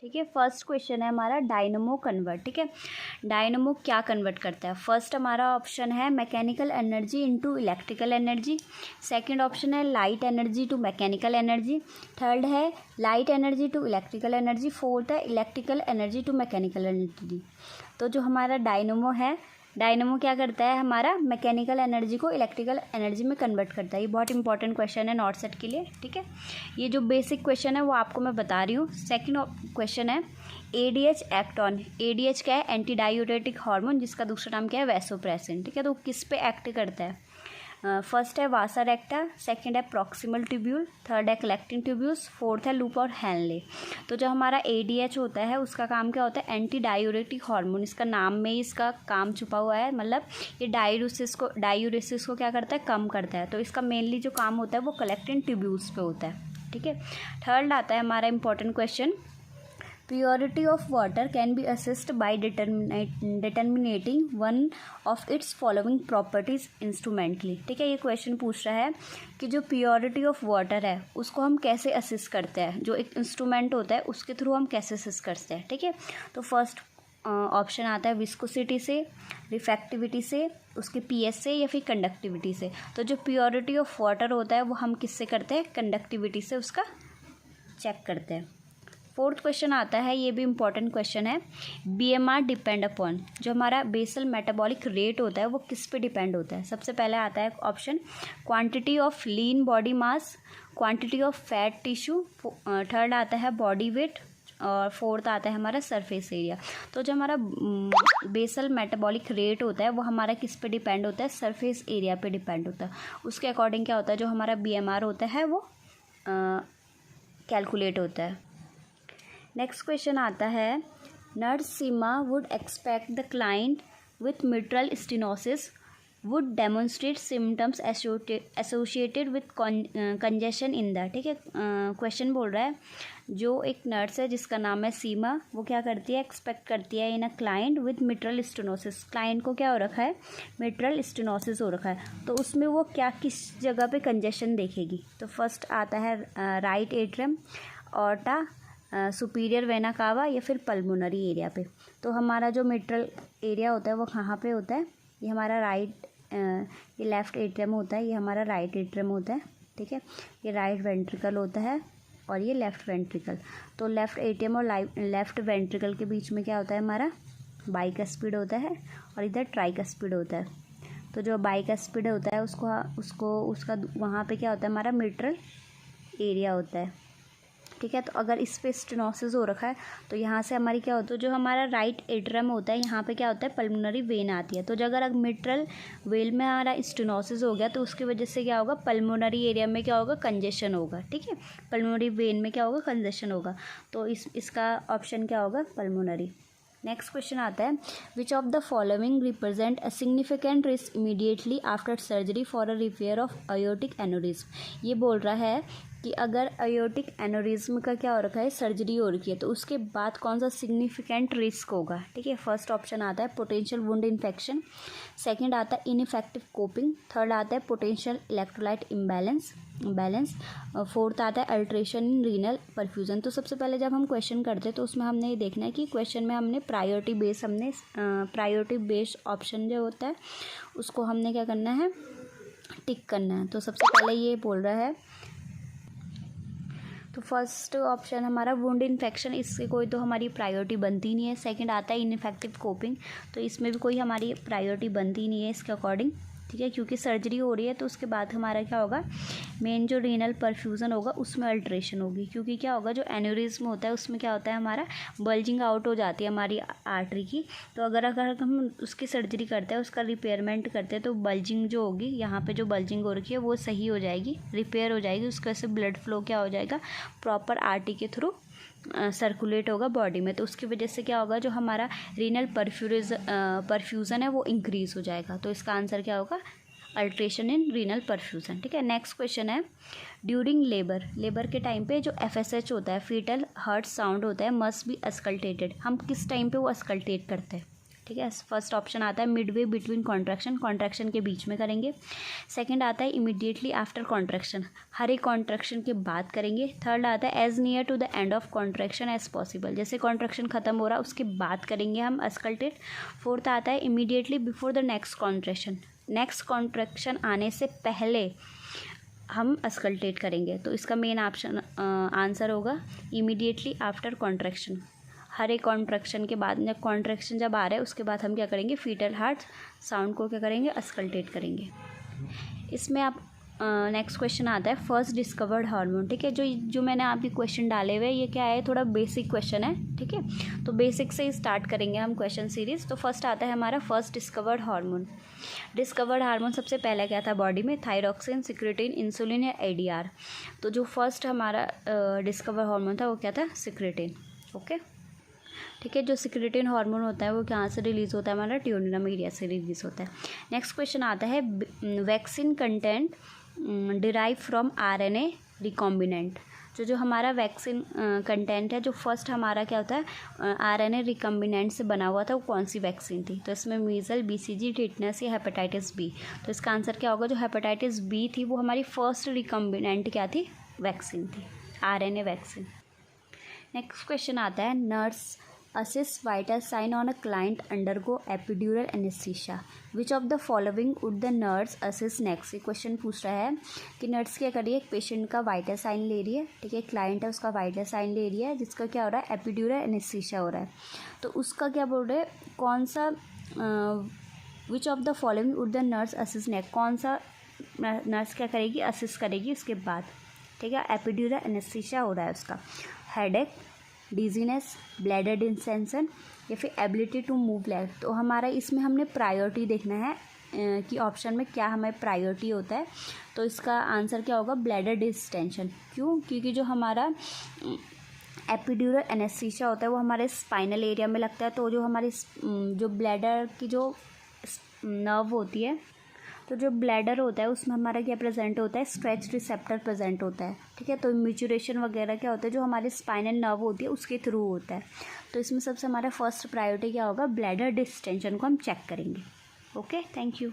ठीक है। First question है हमारा डायनमो कन्वर्ट। ठीक है, डायनमो क्या कन्वर्ट करता है? फर्स्ट हमारा ऑप्शन है mechanical energy into electrical energy. Second option है light energy to mechanical energy. Third है light energy to electrical energy. Fourth है electrical energy to mechanical energy. तो जो हमारा डायनमो है, डायनमो क्या करता है? हमारा मैकेनिकल एनर्जी को इलेक्ट्रिकल एनर्जी में कन्वर्ट करता है। ये बहुत इंपॉर्टेंट क्वेश्चन है नॉट सेट के लिए। ठीक है, ये जो बेसिक क्वेश्चन है वो आपको मैं बता रही हूँ। सेकंड क्वेश्चन है एडीएच एक्ट ऑन। एडीएच क्या है? एंटी डायूरेटिक हार्मोन, जिसका दूसरा नाम क्या है? वैसोप्रेसिन। ठीक है, तो किस पे एक्ट करता है? फर्स्ट है वासा रेक्टा, सेकंड है प्रॉक्सिमल ट्यूब्यूल, थर्ड है कलेक्टिंग ट्यूब्यूल्स, फोर्थ है लूप और हैनले। तो जो हमारा एडीएच होता है उसका काम क्या होता है? Anti diuretic hormone. इसका नाम में ही इसका काम छुपा हुआ है, मतलब ये डायूरेसिस को क्या करता है? कम करता है। तो इसका मेनली जो काम होता है वो कलेक्टिंग ट्यूब्यूल्स पे होता है। ठीक है, थर्ड आता है हमारा important question, purity of water can be assist by determinating one of its following properties instrumentally. ठीक है, ये क्वेश्चन पूछ रहा है कि जो प्योरिटी ऑफ वाटर है उसको हम कैसे असिस्ट करते हैं, जो एक इंस्ट्रूमेंट होता है उसके थ्रू हम कैसे असिस्ट करते हैं। ठीक है, तो फर्स्ट ऑप्शन आता है विस्कोसिटी से, रिफ्रैक्टिविटी से, उसके पीएच से, या फिर कंडक्टिविटी से। तो जो प्योरिटी ऑफ वाटर होता है वो हम किससे करते हैं? कंडक्टिविटी से उसका चेक करते हैं। फोर्थ क्वेश्चन आता है, ये भी इम्पॉर्टेंट क्वेश्चन है, बीएमआर डिपेंड अपॉन। जो हमारा बेसल मेटाबॉलिक रेट होता है वो किस पे डिपेंड होता है? सबसे पहले आता है option quantity of lean body mass, quantity of fat tissue, third आता है बॉडी वेट, और फोर्थ आता है हमारा सरफेस एरिया। तो जो हमारा बेसल मेटाबॉलिक रेट होता है वो हमारा किस पे डिपेंड होता है? सरफेस एरिया पे डिपेंड होता है। उसके अकॉर्डिंग क्या होता है? जो हमारा बीएमआर होता है वो कैलकुलेट होता है। नेक्स्ट क्वेश्चन आता है, nurse Seema would expect the client with mitral stenosis would demonstrate symptoms associated with congestion in the. ठीक है, क्वेश्चन बोल रहा है जो एक नर्स है जिसका नाम है सीमा, वो क्या करती है? एक्सपेक्ट करती है in a client with mitral stenosis. Client को क्या हो रखा है? मिट्रल स्टेनोसिस हो रखा है। तो उसमें वो क्या किस जगह पे कंजेशन देखेगी? तो फर्स्ट आता है right atrium, aorta, superior vena cava, या फिर पल्मोनरी एरिया पे। तो हमारा जो मिट्रल एरिया होता है वो कहाँ पे होता है? ये हमारा ये लेफ़्ट एट्रियम होता है, ये हमारा राइट एट्रियम होता है। ठीक है, ये राइट वेंट्रिकल होता है और ये लेफ़्ट वेंट्रिकल। तो लेफ़्ट एट्रियम और लेफ़्ट वेंट्रिकल के बीच में क्या होता है? हमारा बाइकस्पिड होता है और इधर ट्राइकस्पिड होता है। तो जो बाइकस्पिड होता है उसका वहाँ पे क्या होता है? हमारा मिट्रल एरिया होता है। ठीक है, तो अगर इस पे स्टेनोसिस हो रखा है तो यहाँ से हमारी क्या होता है? जो हमारा राइट एट्रियम होता है यहाँ पे क्या होता है? पल्मोनरी वेन आती है। तो जो अगर मिट्रल वेल में हमारा स्टेनोसिस हो गया तो उसकी वजह से क्या होगा? पल्मोनरी एरिया में क्या होगा? कंजेशन होगा। ठीक है, पल्मोनरी वेन में क्या होगा? कंजेशन होगा। तो इसका ऑप्शन क्या होगा? पल्मोनरी। नेक्स्ट क्वेश्चन आता है, which of the following represent a significant risk immediately after surgery for a repair of aortic aneurysm. ये बोल रहा है कि अगर अयोर्टिक एनोरिज्म का क्या हो रखा है? सर्जरी हो रखी है, तो उसके बाद कौन सा सिग्निफिकेंट रिस्क होगा? ठीक है, फर्स्ट ऑप्शन आता है पोटेंशियल वुंड इन्फेक्शन, सेकंड आता है इनइफेक्टिव कोपिंग, थर्ड आता है पोटेंशियल इलेक्ट्रोलाइट इम्बैलेंस, फोर्थ आता है अल्ट्रेशन इन रीनल परफ्यूजन। तो सबसे पहले जब हम क्वेश्चन करते हैं तो उसमें हमने ये देखना है कि क्वेश्चन में हमने प्रायोरिटी बेस्ड ऑप्शन जो होता है उसको हमने क्या करना है? टिक करना है। तो सबसे पहले ये बोल रहा है, तो फर्स्ट ऑप्शन हमारा वुंड इन्फेक्शन, इससे कोई तो हमारी प्रायोरिटी बनती नहीं है। सेकंड आता है इनइफेक्टिव कोपिंग, तो इसमें भी कोई हमारी प्रायोरिटी बनती नहीं है इसके अकॉर्डिंग। ठीक है, क्योंकि सर्जरी हो रही है तो उसके बाद हमारा क्या होगा? मेन जो रीनल परफ्यूज़न होगा उसमें अल्ट्रेशन होगी, क्योंकि क्या होगा? जो एन्यूरिज्म होता है उसमें क्या होता है? हमारा बल्जिंग आउट हो जाती है हमारी आर्टरी की। तो अगर हम उसकी सर्जरी करते हैं, उसका रिपेयरमेंट करते हैं, तो बल्जिंग जो होगी यहाँ पे जो बल्जिंग हो रखी है वो सही हो जाएगी, रिपेयर हो जाएगी। उसके वजह से ब्लड फ्लो क्या हो जाएगा? प्रॉपर आर्टरी के थ्रू सर्कुलेट होगा बॉडी में। तो उसकी वजह से क्या होगा? जो हमारा रीनल परफ्यूज़न है वो इंक्रीज़ हो जाएगा। तो इसका आंसर क्या होगा? अल्ट्रेशन इन रीनल परफ्यूज़न। ठीक है, नेक्स्ट क्वेश्चन है, ड्यूरिंग लेबर के टाइम पे जो FSH होता है, फीटल हर्ट साउंड होता है, मस्ट बी अस्कल्टेटेड। हम किस टाइम पे वो अस्कल्टेट करते हैं? ठीक है। फर्स्ट ऑप्शन आता है मिडवे बिटवीन कॉन्ट्रैक्शन, कॉन्ट्रैक्शन के बीच में करेंगे। सेकंड आता है इमीडिएटली आफ्टर कॉन्ट्रैक्शन, हर एक कॉन्ट्रैक्शन के बाद करेंगे। थर्ड आता है as near to the end of contraction as possible, जैसे कॉन्ट्रैक्शन खत्म हो रहा है उसके बाद करेंगे हम अस्कल्टेट। फोर्थ आता है immediately before the next contraction, next contraction आने से पहले हम अस्कल्टेट करेंगे। तो इसका मेन ऑप्शन आंसर होगा इमीडिएटली आफ्टर कॉन्ट्रैक्शन, हर एक कॉन्ट्रैक्शन के बाद, जब कॉन्ट्रैक्शन जब आ रहा है उसके बाद हम क्या करेंगे, फीटल हार्ट साउंड को क्या करेंगे, अस्कल्टेट करेंगे। इसमें आप नेक्स्ट क्वेश्चन आता है फर्स्ट डिस्कवर्ड हार्मोन, ठीक है। जो मैंने आपके क्वेश्चन डाले हुए ये क्या है, थोड़ा बेसिक क्वेश्चन है, ठीक है। तो बेसिक से ही स्टार्ट करेंगे हम क्वेश्चन सीरीज। तो फर्स्ट आता है हमारा first discovered hormone. Discovered hormone सबसे पहले क्या था बॉडी में, थायरॉक्सिन, सिक्रेटिन, इंसुलिन या एडीआर। तो जो फर्स्ट हमारा डिस्कवर हार्मोन था वो क्या था, सिक्रेटिन। ओके, ठीक है। जो सिक्रेटिन हार्मोन होता है वो कहाँ से रिलीज़ होता है, हमारा ट्यूनिनम एरिया से रिलीज़ होता है। नेक्स्ट क्वेश्चन आता है vaccine content derive from RNA recombinant. जो हमारा वैक्सीन कंटेंट है, जो फर्स्ट हमारा क्या होता है आरएनए रिकॉम्बिनेंट से बना हुआ था, वो कौन सी वैक्सीन थी। तो इसमें मीजल, बीसीजी, टिटनेस या हेपेटाइटिस बी। तो इसका आंसर क्या होगा, जो हेपेटाइटिस बी थी वो हमारी फर्स्ट रिकॉम्बिनेंट क्या थी, वैक्सीन थी, आरएनए वैक्सीन। नेक्स्ट क्वेश्चन आता है nurse assist vital sign on a client undergo epidural anesthesia, which of the following would the nurse assist next। ये क्वेश्चन पूछ रहा है कि नर्स क्या कर रही है, एक पेशेंट का वाइटल साइन ले रही है, ठीक है, क्लाइंट है उसका वाइटल साइन ले रही है जिसका क्या हो रहा है, एपिड्यूरल एनेस्थीसिया हो रहा है। तो उसका क्या बोल रहे हैं, कौन सा विच of the following would the nurse assist next, कौन सा नर्स क्या करेगी, असिस्ट करेगी उसके बाद, ठीक है। एपिड्यूरल एनेस्थीसिया हो रहा है उसका, हेडेक, डिजीनेस, ब्लैडर डिस्टेंशन या फिर एबिलिटी टू मूव लेग। तो हमारा इसमें हमने प्रायोरिटी देखना है कि ऑप्शन में क्या हमें प्रायोरिटी होता है। तो इसका आंसर क्या होगा, ब्लैडर डिस्टेंशन। क्यों, क्योंकि जो हमारा एपिड्यूरल एनेस्थीसिया होता है वो हमारे स्पाइनल एरिया में लगता है। तो जो हमारी जो ब्लैडर की जो नर्व होती है, तो जो ब्लैडर होता है उसमें हमारा क्या प्रेजेंट होता है, स्ट्रेच रिसेप्टर प्रेजेंट होता है, ठीक है। तो मैच्योरेशन वगैरह क्या होता है, जो हमारे स्पाइनल नर्व होती है उसके थ्रू होता है। तो इसमें सबसे हमारा फर्स्ट प्रायोरिटी क्या होगा, ब्लैडर डिस्टेंशन को हम चेक करेंगे। Okay, thank you.